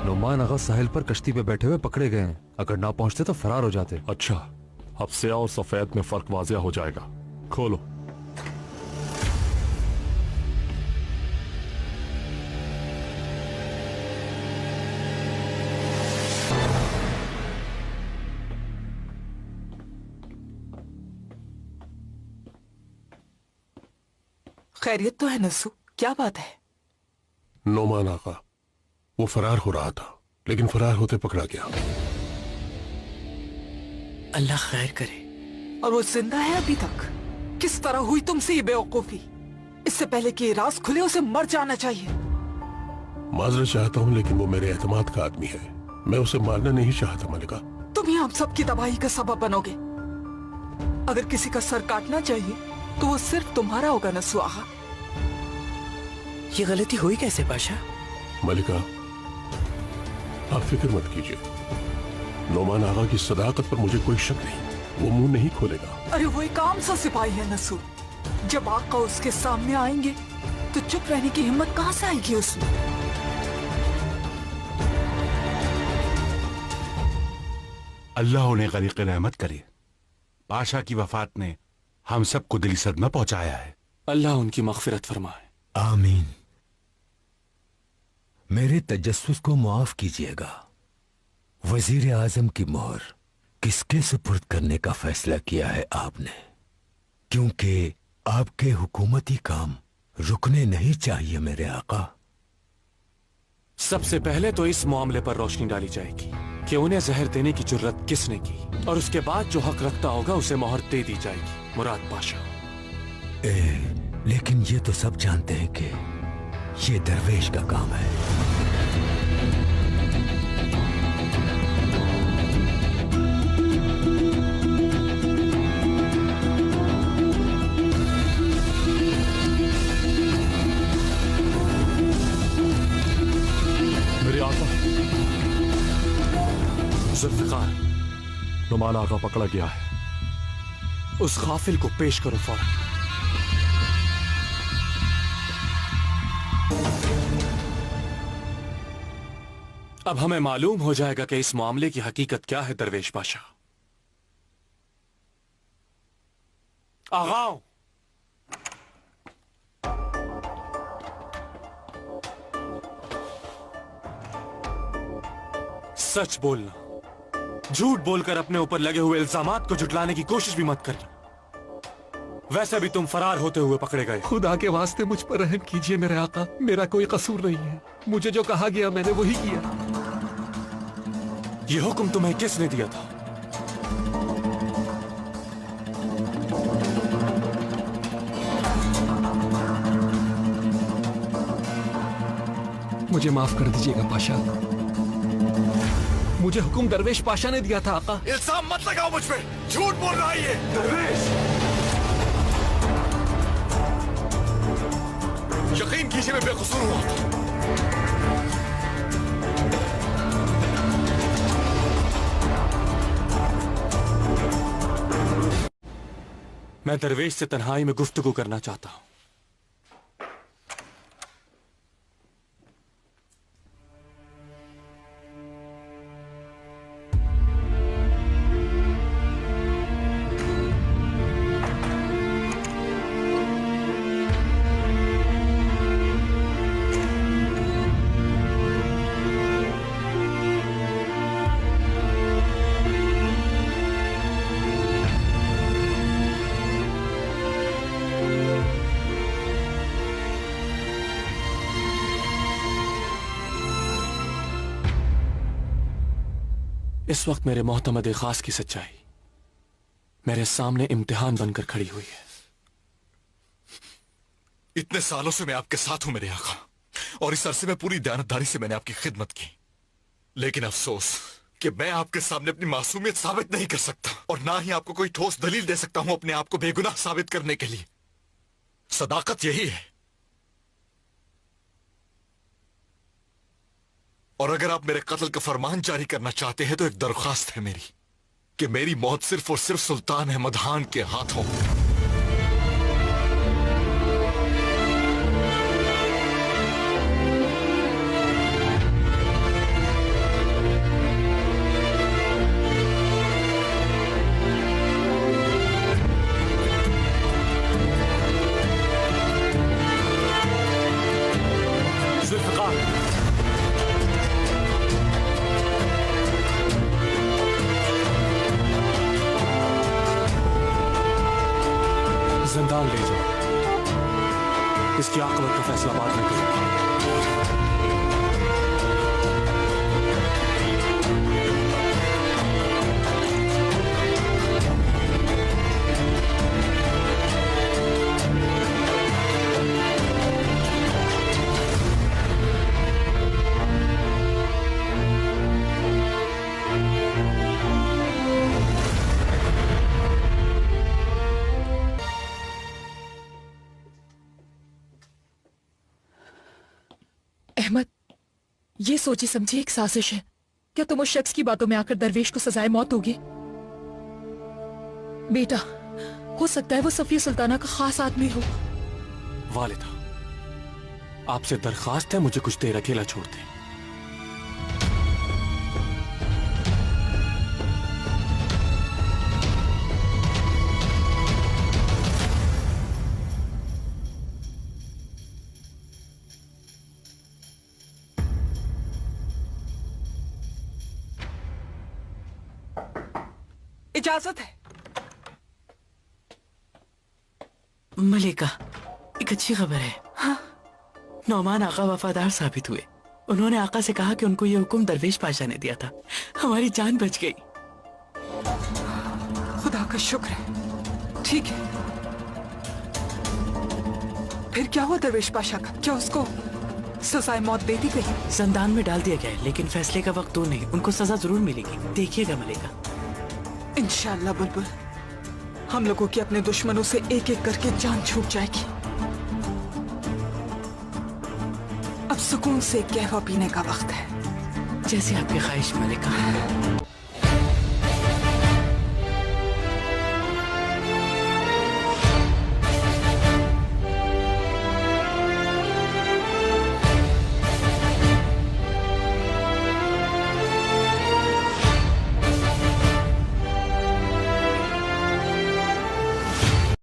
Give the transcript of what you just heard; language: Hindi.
नुमान आगा साहिल पर कश्ती पे बैठे हुए पकड़े गए हैं। अगर ना पहुंचते तो फरार हो जाते। अच्छा, अब स्याह और सफेद में फर्क वाजिया हो जाएगा। खोलो। खैरियत तो है नसू, क्या बात है? नोमान आका वो फरार हो रहा था, लेकिन फरार होते पकड़ा गया। अल्लाह खैर करे। और वो जिंदा है अभी तक? किस तरह हुई तुमसे ये बेवकूफी? इससे पहले कि ये राज खुले उसे मर जाना चाहिए। माजरत चाहता हूँ, लेकिन वो मेरे एतमाद का आदमी है। मैं उसे मारना नहीं चाहता मलिका। तुम ही हम सबकी तबाही का सबब बनोगे। अगर किसी का सर काटना चाहिए तो वो सिर्फ तुम्हारा होगा नसू आगा। ये गलती हुई कैसे पाशा? मलिका, आप फिक्र मत कीजिए। नोमान आगा की सदाकत पर मुझे कोई शक नहीं। वो मुंह नहीं खोलेगा। अरे वो एक आम सा सिपाही है नसू। जब आका उसके सामने आएंगे तो चुप रहने की हिम्मत कहां से आएगी उसमें? अल्लाह उन्हें गरीक़ रहमत करे। पाशा की वफात ने हम सबको दिली सदमा पहुंचाया है। अल्लाह उनकी मग़फ़िरत फरमाए। आमीन। मेरे तजस्सुस को माफ कीजिएगा। वजीर आजम की मोहर किसके सुपुर्द करने का फैसला किया है आपने? क्योंकि आपके हुकूमती काम रुकने नहीं चाहिए मेरे आका। सबसे पहले तो इस मामले पर रोशनी डाली जाएगी कि उन्हें जहर देने की जुर्रत किसने की, और उसके बाद जो हक रखता होगा उसे मोहर दे दी जाएगी। मुराद पाशा। लेकिन ये तो सब जानते हैं कि ये दरवेश का काम है। मेरे आका, जुल्फ़िकार, नुमान आगा पकड़ा गया है। उस गाफिल को पेश करो फौरन। अब हमें मालूम हो जाएगा कि इस मामले की हकीकत क्या है। दरवेश पाशा, आगाओ। सच बोलना, झूठ बोलकर अपने ऊपर लगे हुए इल्जामात को झुटलाने की कोशिश भी मत करना। वैसे भी तुम फरार होते हुए पकड़े गए। खुदा के वास्ते मुझ पर रहम कीजिए मेरे आका। मेरा कोई कसूर नहीं है। मुझे जो कहा गया मैंने वही किया। यह हुक्म तुम्हें किसने दिया था? मुझे माफ कर दीजिएगा पाशा। मुझे हुक्म दरवेश पाशा ने दिया था आका। इल्जाम मत लगाओ मुझ पे। झूठ बोल रहा है ये दरवेश। यकीन कीजिए मैं बेकसूर हुआ था। मैं दरवेश से तन्हाई में गुफ्तगू करना चाहता हूं। इस वक्त मेरे मोहतमद खास की सच्चाई मेरे सामने इम्तिहान बनकर खड़ी हुई है। इतने सालों से मैं आपके साथ हूं मेरे आका, और इस अरसे में पूरी दयानतदारी से मैंने आपकी खिदमत की। लेकिन अफसोस कि मैं आपके सामने अपनी मासूमियत साबित नहीं कर सकता, और ना ही आपको कोई ठोस दलील दे सकता हूं अपने आप को बेगुनाह साबित करने के लिए। सदाकत यही है। और अगर आप मेरे कत्ल का फरमान जारी करना चाहते हैं तो एक दरख्वास्त है मेरी कि मेरी मौत सिर्फ और सिर्फ सुल्तान अहमद खान के हाथों। इसकी आखिरत का फैसला बाद में करूंगा। अहमद, ये सोची समझी एक साजिश है। क्या तुम उस शख्स की बातों में आकर दरवेश को सजाए मौत होगी? बेटा, हो सकता है वो सफिया सुल्ताना का खास आदमी हो। वालिदा, आपसे दरखास्त है मुझे कुछ देर अकेला छोड़ दें। इजाजत है। मलिका, एक अच्छी खबर है। हाँ? नौमान आका वफादार साबित हुए। उन्होंने आका से कहा कि उनको ये हुक्म दरवेश पाशा ने दिया था। हमारी जान बच गई। खुदा का शुक्र है। ठीक है, फिर क्या हुआ दरवेश पाशा का? क्या उसको सजाए मौत दे दी गई? जिंदान में डाल दिया गया है, लेकिन फैसले का वक्त दूर नहीं। उनको सजा जरूर मिलेगी, देखिएगा मलिका। इंशाअल्लाह बुलबुल, हम लोगों की अपने दुश्मनों से एक एक करके जान छूट जाएगी। अब सुकून से कहवा पीने का वक्त है। जैसे आपकी ख्वाहिश मलिका।